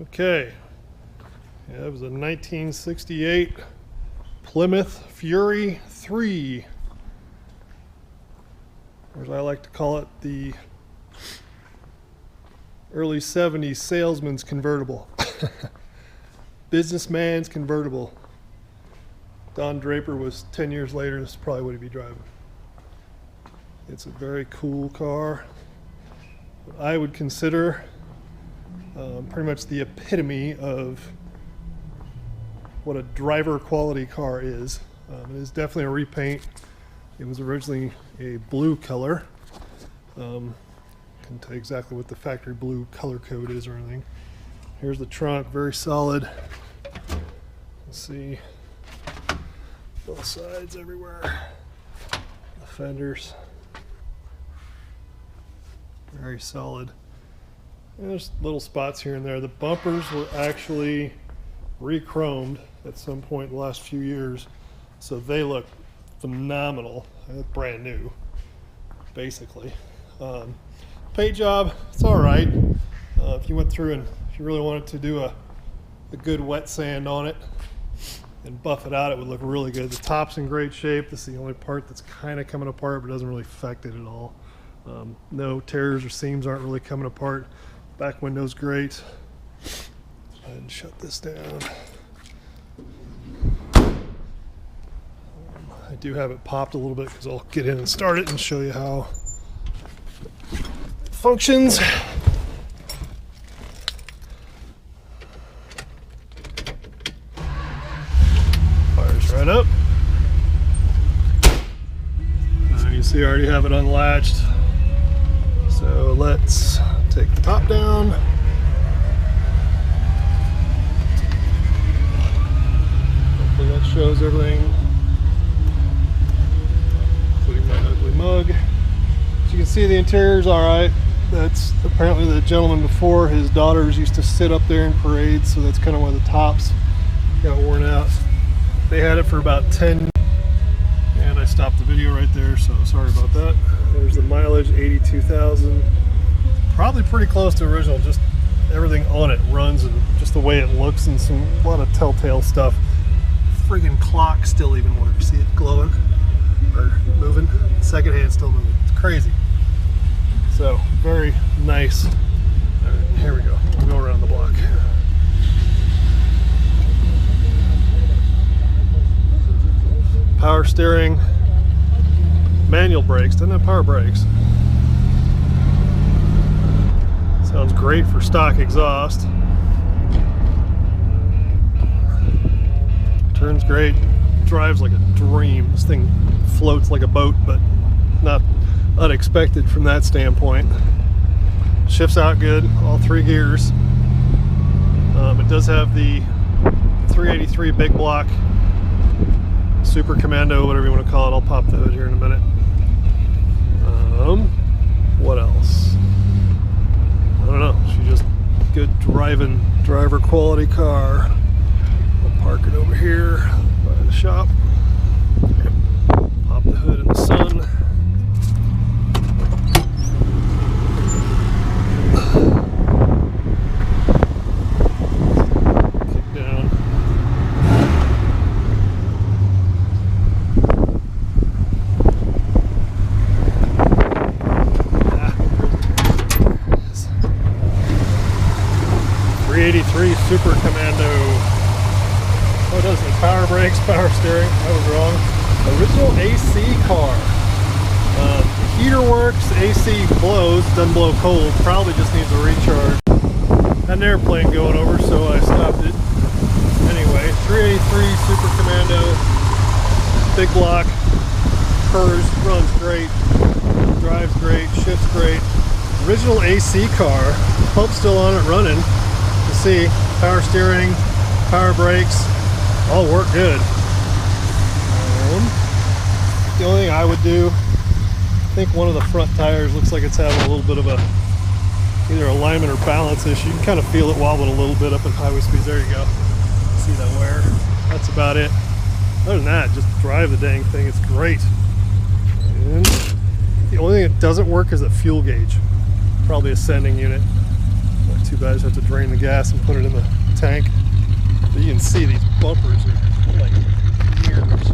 Okay, yeah, it was a 1968 Plymouth Fury 3, or as I like to call it, the early 70s salesman's convertible. Businessman's convertible. Don Draper was 10 years later, this is probably what he'd be driving. It's a very cool car. What I would consider pretty much the epitome of what a driver quality car is. It is definitely a repaint. It was originally a blue color. Can't tell you exactly what the factory blue color code is or anything. Here's the trunk, very solid. Let's see, both sides everywhere. The fenders, very solid. And there's little spots here and there. The bumpers were actually re-chromed at some point in the last few years, so they look phenomenal. Brand new, basically. Paint job, it's all right. If you went through and if you really wanted to do a good wet sand on it and buff it out, it would look really good. The top's in great shape. This is the only part that's kind of coming apart, but doesn't really affect it at all. No tears or seams aren't really coming apart. Back window's great. And shut this down. I do have it popped a little bit because I'll get in and start it and show you how it functions. Fires right up. You see I already have it unlatched. So let's take the top down. Hopefully that shows everything, including my ugly mug. As you can see, the interior's alright. That's apparently the gentleman before, his daughters used to sit up there in parades, so that's kind of why the tops got worn out. They had it for about 10, and I stopped the video right there, so sorry about that. There's the mileage, 82,000. Probably pretty close to original, just everything on it runs and just the way it looks and a lot of telltale stuff. Friggin' clock still even works. See it glowing or moving? Second hand still moving. It's crazy. So, very nice. All right, here we go. We'll go around the block. Power steering, manual brakes, doesn't have power brakes. Sounds great for stock exhaust. Turns great, drives like a dream. This thing floats like a boat, but not unexpected from that standpoint. Shifts out good, all 3 gears. It does have the 383 big block Super Commando, whatever you want to call it. I'll pop the hood here in a minute. What else? I don't know. She's just good driving, driver quality car. I'll park it over here by the shop. Pop the hood in the sun. Kick down. Super Commando. Oh, it does the power brakes, power steering. I was wrong. Original AC car. The heater works, AC blows, doesn't blow cold. Probably just needs a recharge. Had an airplane going over, so I stopped it. Anyway, 383 Super Commando, big block, purrs, runs great, drives great, shifts great. Original AC car. Pump's still on it, running. You see, power steering, power brakes, all work good. The only thing I would do, I think one of the front tires looks like it's having a little bit of a either alignment or balance issue. You can kind of feel it wobbling a little bit up at highway speeds. There you go. See that wear? That's about it. Other than that, just drive the dang thing. It's great. And the only thing that doesn't work is the fuel gauge. Probably a sending unit. Not too bad. I just have to drain the gas and put it in the tank. But you can see these bumpers are like mirrors.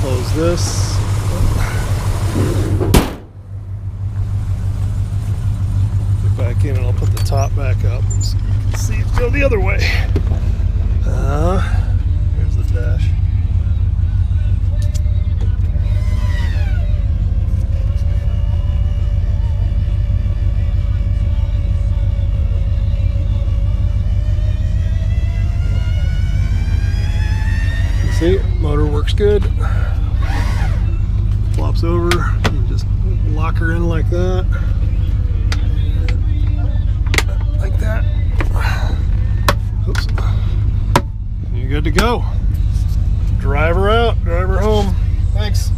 Close this. Get back in and I'll put the top back up so you can see it go the other way. Here's the dash. See, motor works good. Flops over, you just lock her in like that. Like that. Oops. You're good to go. Drive her out, drive her home. Thanks.